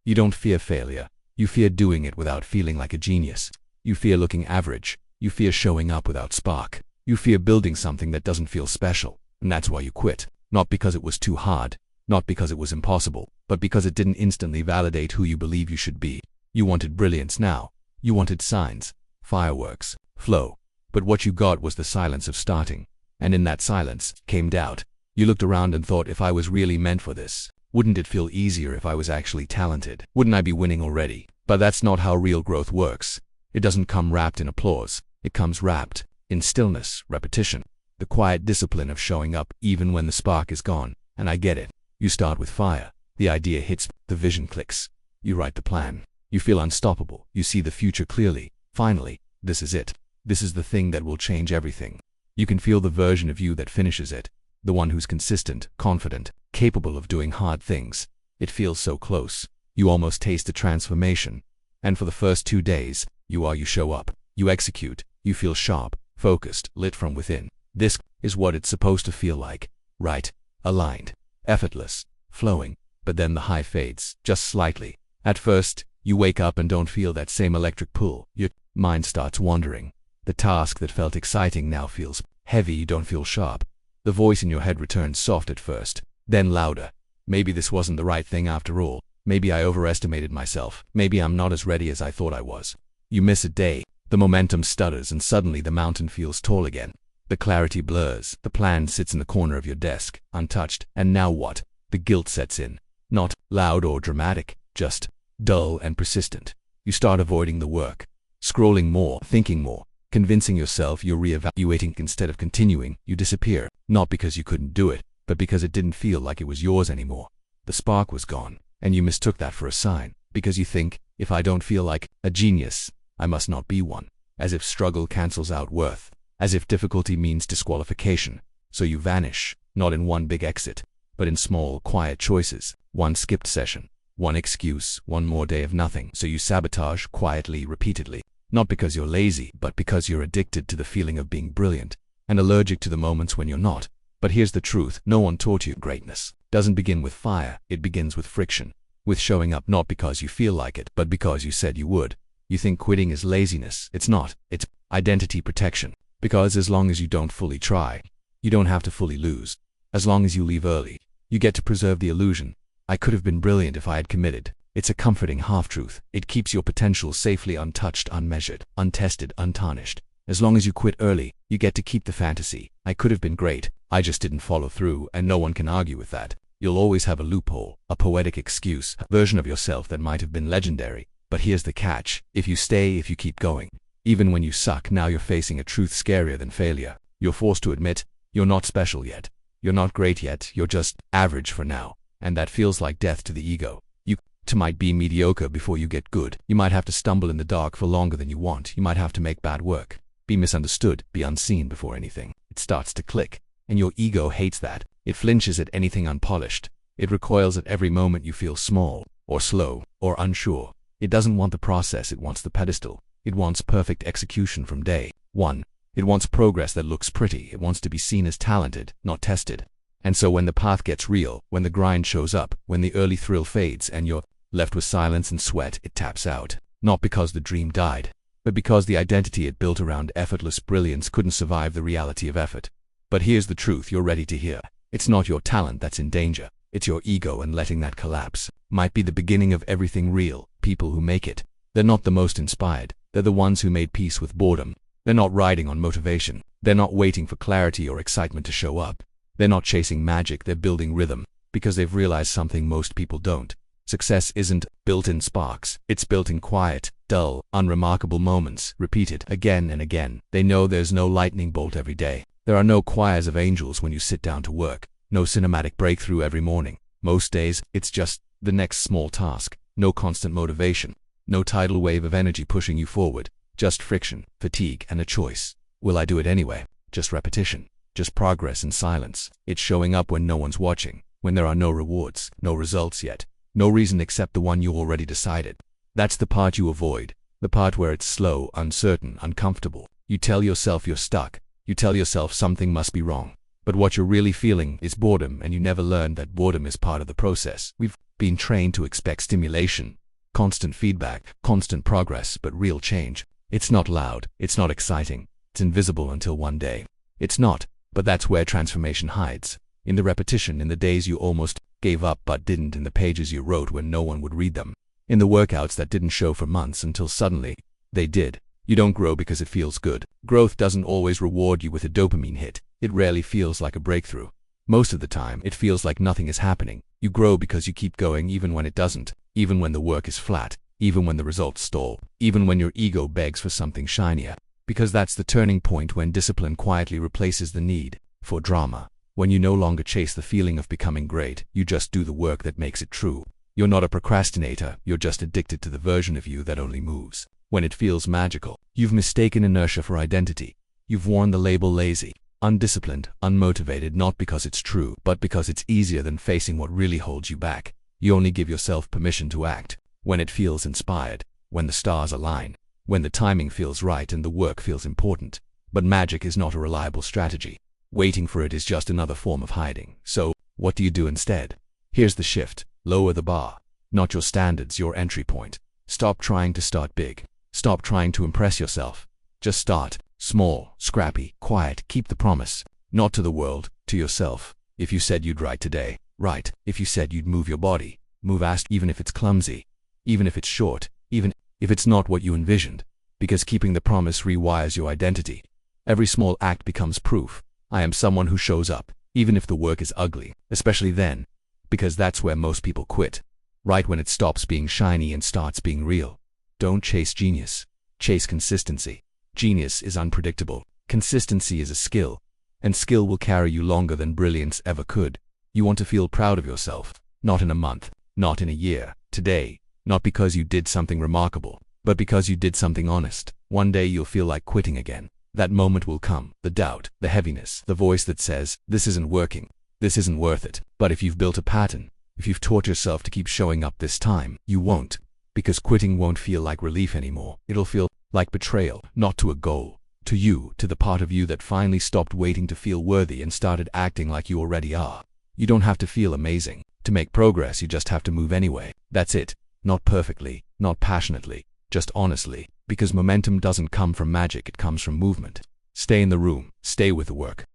You don't fear failure. You fear doing it without feeling like a genius. You fear looking average. You fear showing up without spark. You fear building something that doesn't feel special. And that's why you quit. Not because it was too hard, not because it was impossible, but because it didn't instantly validate who you believe you should be. You wanted brilliance now. You wanted signs, fireworks, flow. But what you got was the silence of starting. And in that silence came doubt. You looked around and thought, if I was really meant for this, wouldn't it feel easier if I was actually talented? Wouldn't I be winning already? But that's not how real growth works. It doesn't come wrapped in applause. It comes wrapped in stillness, repetition, the quiet discipline of showing up even when the spark is gone. And I get it. You start with fire. The idea hits, the vision clicks. You write the plan. You feel unstoppable. You see the future clearly. Finally, this is it. This is the thing that will change everything. You can feel the version of you that finishes it. The one who's consistent, confident, capable of doing hard things. It feels so close. You almost taste the transformation. And for the first 2 days, you show up. You execute. You feel sharp, focused, lit from within. This is what it's supposed to feel like. Right, aligned, effortless, flowing. But then the high fades, just slightly. At first, you wake up and don't feel that same electric pull. Your mind starts wandering. The task that felt exciting now feels heavy. You don't feel sharp. The voice in your head returns soft at first, then louder. Maybe this wasn't the right thing after all. Maybe I overestimated myself. Maybe I'm not as ready as I thought I was. You miss a day. The momentum stutters and suddenly the mountain feels tall again. The clarity blurs. The plan sits in the corner of your desk, untouched. And now what? The guilt sets in. Not loud or dramatic, just dull and persistent. You start avoiding the work, scrolling more, thinking more, convincing yourself you're reevaluating instead of continuing. You disappear, not because you couldn't do it, but because it didn't feel like it was yours anymore. The spark was gone, and you mistook that for a sign, because you think, if I don't feel like a genius, I must not be one. As if struggle cancels out worth, as if difficulty means disqualification. So you vanish, not in one big exit, but in small, quiet choices. One skipped session, one excuse, one more day of nothing. So you sabotage quietly, repeatedly. Not because you're lazy, but because you're addicted to the feeling of being brilliant, and allergic to the moments when you're not. But here's the truth. No one taught you greatness doesn't begin with fire. It begins with friction. With showing up not because you feel like it, but because you said you would. You think quitting is laziness. It's not. It's identity protection. Because as long as you don't fully try, you don't have to fully lose. As long as you leave early, you get to preserve the illusion. I could have been brilliant if I had committed. It's a comforting half-truth. It keeps your potential safely untouched, unmeasured, untested, untarnished. As long as you quit early, you get to keep the fantasy. I could have been great. I just didn't follow through, and no one can argue with that. You'll always have a loophole, a poetic excuse, a version of yourself that might have been legendary. But here's the catch. If you stay, if you keep going, even when you suck, now you're facing a truth scarier than failure. You're forced to admit, you're not special yet. You're not great yet. You're just average for now. And that feels like death to the ego. You might be mediocre before you get good. You might have to stumble in the dark for longer than you want. You might have to make bad work, be misunderstood, be unseen before anything. It starts to click. And your ego hates that. It flinches at anything unpolished. It recoils at every moment you feel small, or slow, or unsure. It doesn't want the process, it wants the pedestal. It wants perfect execution from day one. It wants progress that looks pretty. It wants to be seen as talented, not tested. And so when the path gets real, when the grind shows up, when the early thrill fades and you're left with silence and sweat, it taps out. Not because the dream died, but because the identity it built around effortless brilliance couldn't survive the reality of effort. But here's the truth you're ready to hear. It's not your talent that's in danger. It's your ego, and letting that collapse might be the beginning of everything real. People who make it, they're not the most inspired. They're the ones who made peace with boredom. They're not riding on motivation. They're not waiting for clarity or excitement to show up. They're not chasing magic. They're building rhythm, because they've realized something most people don't. Success isn't built in sparks. It's built in quiet, dull, unremarkable moments, repeated again and again. They know there's no lightning bolt every day. There are no choirs of angels when you sit down to work. No cinematic breakthrough every morning. Most days, it's just the next small task. No constant motivation. No tidal wave of energy pushing you forward. Just friction, fatigue, and a choice. Will I do it anyway? Just repetition. Just progress in silence. It's showing up when no one's watching. When there are no rewards, no results yet. No reason except the one you already decided. That's the part you avoid. The part where it's slow, uncertain, uncomfortable. You tell yourself you're stuck. You tell yourself something must be wrong. But what you're really feeling is boredom, and you never learned that boredom is part of the process. We've been trained to expect stimulation, constant feedback, constant progress, but real change. It's not loud, it's not exciting, it's invisible until one day. It's not, but that's where transformation hides. In the repetition, in the days you almost gave up but didn't, in the pages you wrote when no one would read them, in the workouts that didn't show for months until suddenly they did. You don't grow because it feels good. Growth doesn't always reward you with a dopamine hit. It rarely feels like a breakthrough. Most of the time, it feels like nothing is happening. You grow because you keep going even when it doesn't, even when the work is flat, even when the results stall, even when your ego begs for something shinier. Because that's the turning point when discipline quietly replaces the need for drama. When you no longer chase the feeling of becoming great, you just do the work that makes it true. You're not a procrastinator, you're just addicted to the version of you that only moves when it feels magical. You've mistaken inertia for identity. You've worn the label lazy, undisciplined, unmotivated, not because it's true, but because it's easier than facing what really holds you back. You only give yourself permission to act when it feels inspired, when the stars align, when the timing feels right and the work feels important. But magic is not a reliable strategy. Waiting for it is just another form of hiding. So, what do you do instead? Here's the shift. Lower the bar. Not your standards, your entry point. Stop trying to start big. Stop trying to impress yourself. Just start. Small, scrappy, quiet. Keep the promise. Not to the world, to yourself. If you said you'd write today, write. If you said you'd move your body, move fast, even if it's clumsy, even if it's short, even if it's not what you envisioned. Because keeping the promise rewires your identity. Every small act becomes proof. I am someone who shows up, even if the work is ugly, especially then. Because that's where most people quit. Right when it stops being shiny and starts being real. Don't chase genius. Chase consistency. Genius is unpredictable. Consistency is a skill. And skill will carry you longer than brilliance ever could. You want to feel proud of yourself. Not in a month. Not in a year. Today. Not because you did something remarkable, but because you did something honest. One day you'll feel like quitting again. That moment will come. The doubt, the heaviness, the voice that says, this isn't working. This isn't worth it. But if you've built a pattern, if you've taught yourself to keep showing up this time, you won't. Because quitting won't feel like relief anymore. It'll feel like betrayal, not to a goal, to you, to the part of you that finally stopped waiting to feel worthy and started acting like you already are. You don't have to feel amazing to make progress, you just have to move anyway. That's it. Not perfectly, not passionately, just honestly. Because momentum doesn't come from magic, it comes from movement. Stay in the room, stay with the work.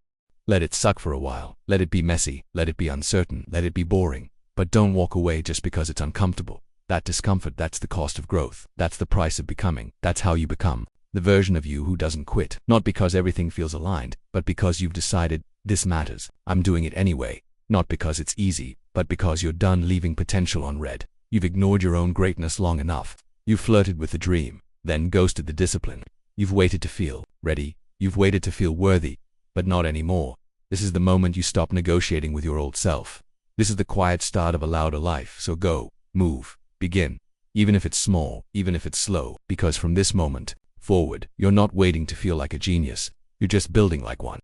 Let it suck for a while, let it be messy, let it be uncertain, let it be boring. But don't walk away just because it's uncomfortable. That discomfort, that's the cost of growth. That's the price of becoming. That's how you become the version of you who doesn't quit. Not because everything feels aligned, but because you've decided, this matters. I'm doing it anyway. Not because it's easy, but because you're done leaving potential on red. You've ignored your own greatness long enough. You've flirted with the dream, then ghosted the discipline. You've waited to feel ready. You've waited to feel worthy, but not anymore. This is the moment you stop negotiating with your old self. This is the quiet start of a louder life. So go, move, begin. Even if it's small, even if it's slow, because from this moment forward, you're not waiting to feel like a genius. You're just building like one.